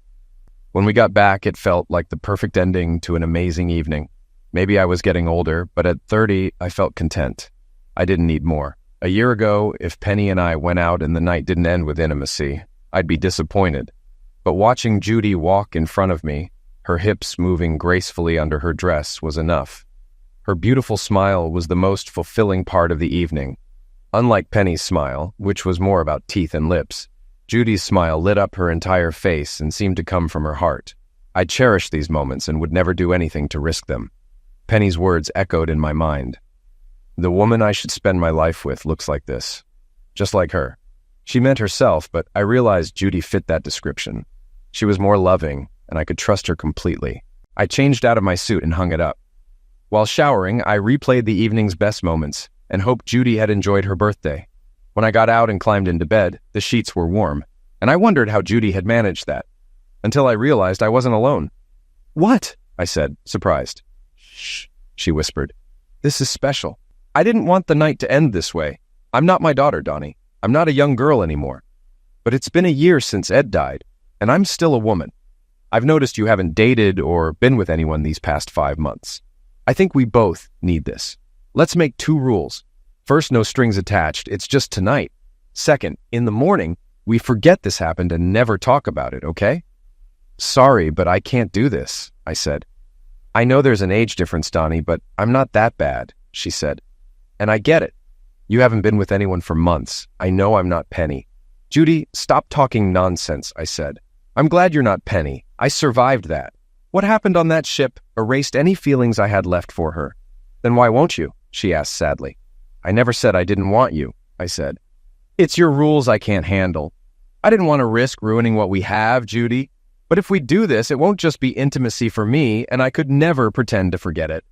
When we got back, it felt like the perfect ending to an amazing evening. Maybe I was getting older, but at 30, I felt content. I didn't need more. A year ago, if Penny and I went out and the night didn't end with intimacy, I'd be disappointed. But watching Judy walk in front of me, her hips moving gracefully under her dress, was enough. Her beautiful smile was the most fulfilling part of the evening. Unlike Penny's smile, which was more about teeth and lips, Judy's smile lit up her entire face and seemed to come from her heart. I cherished these moments and would never do anything to risk them. Penny's words echoed in my mind. The woman I should spend my life with looks like this. Just like her. She meant herself, but I realized Judy fit that description. She was more loving, and I could trust her completely. I changed out of my suit and hung it up. While showering, I replayed the evening's best moments and hoped Judy had enjoyed her birthday. When I got out and climbed into bed, the sheets were warm, and I wondered how Judy had managed that, until I realized I wasn't alone. "What?" I said, surprised. "Shh," she whispered. "This is special. I didn't want the night to end this way. I'm not my daughter, Donnie. I'm not a young girl anymore. But it's been a year since Ed died, and I'm still a woman. I've noticed you haven't dated or been with anyone these past 5 months. I think we both need this. Let's make 2 rules. First, no strings attached. It's just tonight. Second, in the morning, we forget this happened and never talk about it, okay?" "Sorry, but I can't do this," I said. "I know there's an age difference, Donnie, but I'm not that bad," she said. "And I get it. You haven't been with anyone for months. I know I'm not Penny." "Judy, stop talking nonsense," I said. "I'm glad you're not Penny. I survived that. What happened on that ship erased any feelings I had left for her." "Then why won't you?" she asked sadly. "I never said I didn't want you," I said. "It's your rules I can't handle. I didn't want to risk ruining what we have, Judy. But if we do this, it won't just be intimacy for me, and I could never pretend to forget it.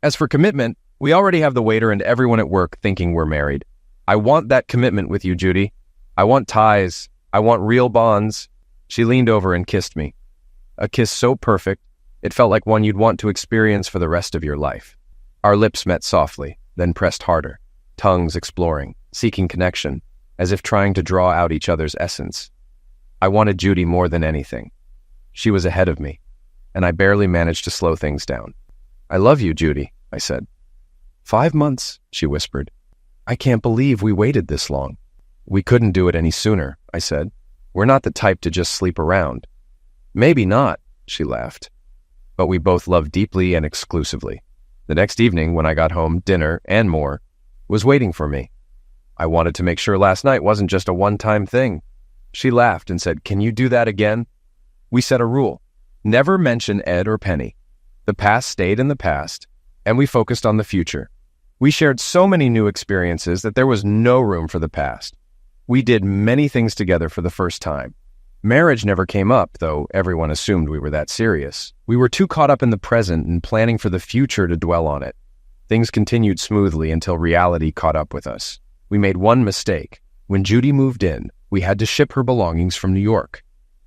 As for commitment, we already have the waiter and everyone at work thinking we're married. I want that commitment with you, Judy. I want ties. I want real bonds." She leaned over and kissed me. A kiss so perfect, it felt like one you'd want to experience for the rest of your life. Our lips met softly, then pressed harder, tongues exploring, seeking connection, as if trying to draw out each other's essence. I wanted Judy more than anything. She was ahead of me, and I barely managed to slow things down. "I love you, Judy," I said. 5 months, she whispered. "I can't believe we waited this long." "We couldn't do it any sooner," I said. "We're not the type to just sleep around." "Maybe not," she laughed. But we both loved deeply and exclusively. The next evening, when I got home, dinner, and more, was waiting for me. I wanted to make sure last night wasn't just a one-time thing. She laughed and said, "Can you do that again?" We set a rule. Never mention Ed or Penny. The past stayed in the past, and we focused on the future. We shared so many new experiences that there was no room for the past. We did many things together for the first time. Marriage never came up, though everyone assumed we were that serious. We were too caught up in the present and planning for the future to dwell on it. Things continued smoothly until reality caught up with us. We made one mistake. When Judy moved in, we had to ship her belongings from New York.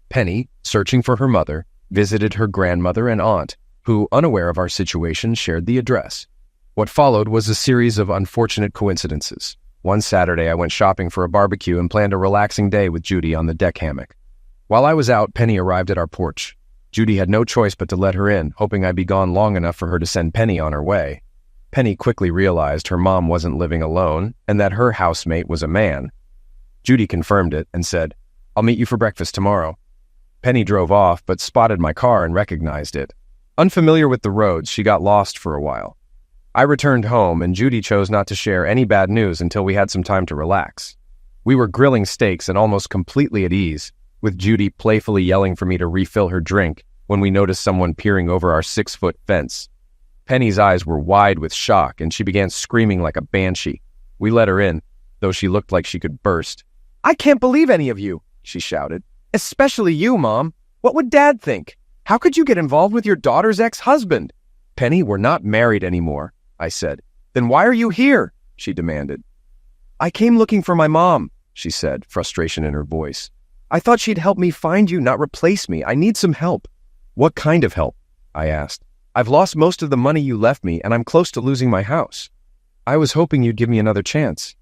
Penny, searching for her mother, visited her grandmother and aunt, who, unaware of our situation, shared the address. What followed was a series of unfortunate coincidences. One Saturday, I went shopping for a barbecue and planned a relaxing day with Judy on the deck hammock. While I was out, Penny arrived at our porch. Judy had no choice but to let her in, hoping I'd be gone long enough for her to send Penny on her way. Penny quickly realized her mom wasn't living alone and that her housemate was a man. Judy confirmed it and said, "I'll meet you for breakfast tomorrow." Penny drove off but spotted my car and recognized it. Unfamiliar with the roads, she got lost for a while. I returned home and Judy chose not to share any bad news until we had some time to relax. We were grilling steaks and almost completely at ease, with Judy playfully yelling for me to refill her drink when we noticed someone peering over our 6-foot fence. Penny's eyes were wide with shock and she began screaming like a banshee. We let her in, though she looked like she could burst. "I can't believe any of you," she shouted. "Especially you, Mom. What would Dad think? How could you get involved with your daughter's ex-husband?" "Penny, we're not married anymore," I said. "Then why are you here?" she demanded. "I came looking for my mom," she said, frustration in her voice. "I thought she'd help me find you, not replace me. I need some help." "What kind of help?" I asked. "I've lost most of the money you left me, and I'm close to losing my house. I was hoping you'd give me another chance."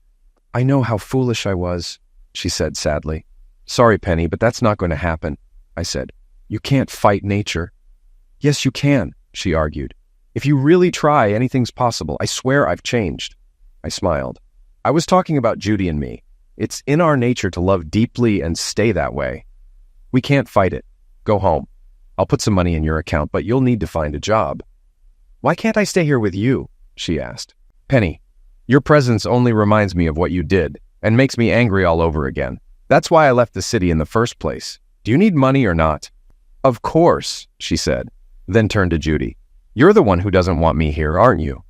"I know how foolish I was," she said sadly. "Sorry, Penny, but that's not going to happen," I said. "You can't fight nature." "Yes, you can," she argued. "If you really try, anything's possible. I swear I've changed." I smiled. I was talking about Judy and me. It's in our nature to love deeply and stay that way. We can't fight it. Go home. I'll put some money in your account, but you'll need to find a job. "Why can't I stay here with you?" she asked. "Penny, your presence only reminds me of what you did and makes me angry all over again. That's why I left the city in the first place. Do you need money or not?" "Of course," she said, then turned to Judy. "You're the one who doesn't want me here, aren't you?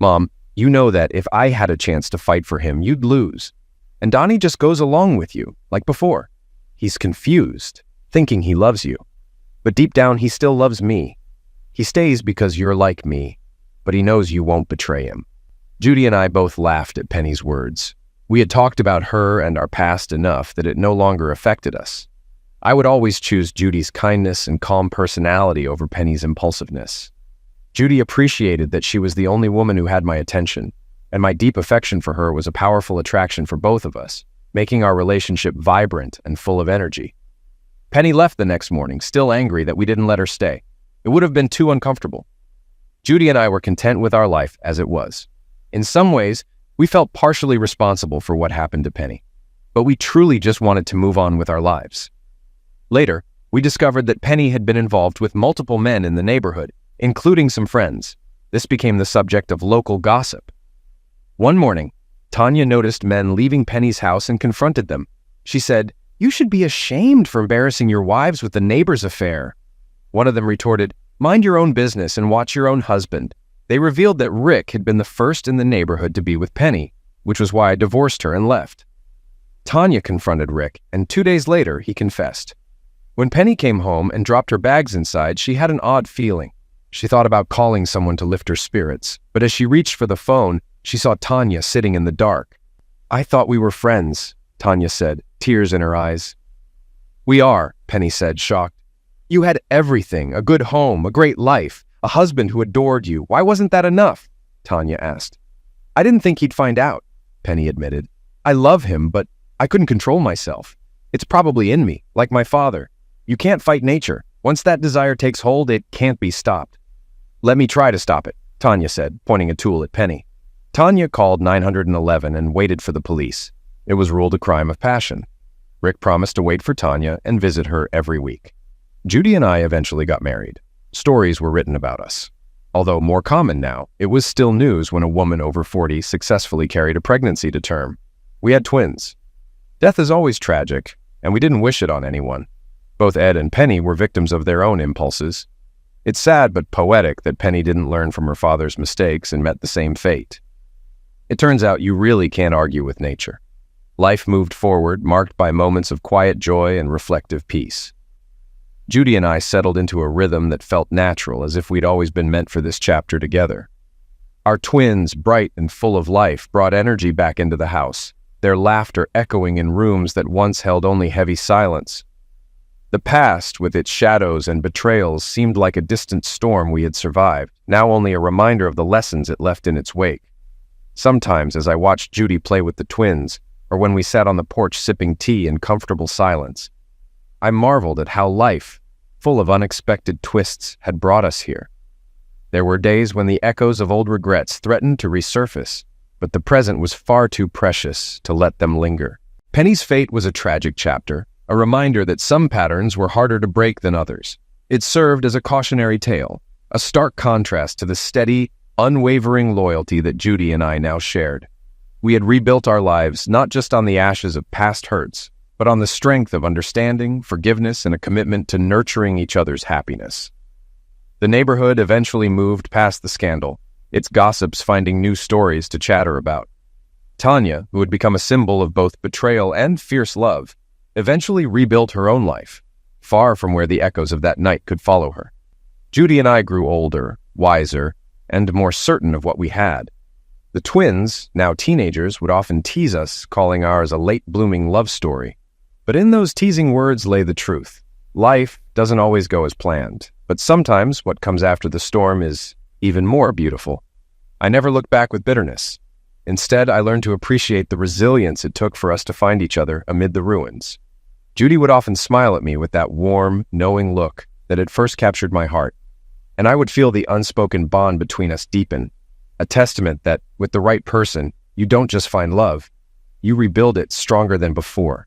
Mom, you know that if I had a chance to fight for him, you'd lose. And Donnie just goes along with you, like before. He's confused, thinking he loves you. But deep down, he still loves me. He stays because you're like me, but he knows you won't betray him." Judy and I both laughed at Penny's words. We had talked about her and our past enough that it no longer affected us. I would always choose Judy's kindness and calm personality over Penny's impulsiveness. Judy appreciated that she was the only woman who had my attention, and my deep affection for her was a powerful attraction for both of us, making our relationship vibrant and full of energy. Penny left the next morning, still angry that we didn't let her stay. It would have been too uncomfortable. Judy and I were content with our life as it was. In some ways, we felt partially responsible for what happened to Penny, but we truly just wanted to move on with our lives. Later, we discovered that Penny had been involved with multiple men in the neighborhood, including some friends. This became the subject of local gossip. One morning, Tanya noticed men leaving Penny's house and confronted them. She said, "You should be ashamed for embarrassing your wives with the neighbor's affair." One of them retorted, "Mind your own business and watch your own husband." They revealed that Rick had been the first in the neighborhood to be with Penny, which was why I divorced her and left. Tanya confronted Rick, and 2 days later, he confessed. When Penny came home and dropped her bags inside, she had an odd feeling. She thought about calling someone to lift her spirits, but as she reached for the phone, she saw Tanya sitting in the dark. "I thought we were friends," Tanya said, tears in her eyes. "We are," Penny said, shocked. "You had everything, a good home, a great life, a husband who adored you. Why wasn't that enough?" Tanya asked. "I didn't think he'd find out," Penny admitted. "I love him, but I couldn't control myself. It's probably in me, like my father. You can't fight nature. Once that desire takes hold, it can't be stopped." "Let me try to stop it," Tanya said, pointing a tool at Penny. Tanya called 911 and waited for the police. It was ruled a crime of passion. Rick promised to wait for Tanya and visit her every week. Judy and I eventually got married. Stories were written about us. Although more common now, it was still news when a woman over 40 successfully carried a pregnancy to term. We had twins. Death is always tragic, and we didn't wish it on anyone. Both Ed and Penny were victims of their own impulses. It's sad but poetic that Penny didn't learn from her father's mistakes and met the same fate. It turns out you really can't argue with nature. Life moved forward, marked by moments of quiet joy and reflective peace. Judy and I settled into a rhythm that felt natural, as if we'd always been meant for this chapter together. Our twins, bright and full of life, brought energy back into the house, their laughter echoing in rooms that once held only heavy silence. The past, with its shadows and betrayals, seemed like a distant storm we had survived, now only a reminder of the lessons it left in its wake. Sometimes, as I watched Judy play with the twins, or when we sat on the porch sipping tea in comfortable silence, I marveled at how life, full of unexpected twists, had brought us here. There were days when the echoes of old regrets threatened to resurface, but the present was far too precious to let them linger. Penny's fate was a tragic chapter, a reminder that some patterns were harder to break than others. It served as a cautionary tale, a stark contrast to the steady, unwavering loyalty that Judy and I now shared. We had rebuilt our lives not just on the ashes of past hurts, but on the strength of understanding, forgiveness, and a commitment to nurturing each other's happiness. The neighborhood eventually moved past the scandal, its gossips finding new stories to chatter about. Tanya, who had become a symbol of both betrayal and fierce love, eventually rebuilt her own life, far from where the echoes of that night could follow her. Judy and I grew older, wiser, and more certain of what we had. The twins, now teenagers, would often tease us, calling ours a late-blooming love story. But in those teasing words lay the truth. Life doesn't always go as planned, but sometimes what comes after the storm is even more beautiful. I never looked back with bitterness. Instead, I learned to appreciate the resilience it took for us to find each other amid the ruins. Judy would often smile at me with that warm, knowing look that had first captured my heart, and I would feel the unspoken bond between us deepen, a testament that, with the right person, you don't just find love, you rebuild it stronger than before.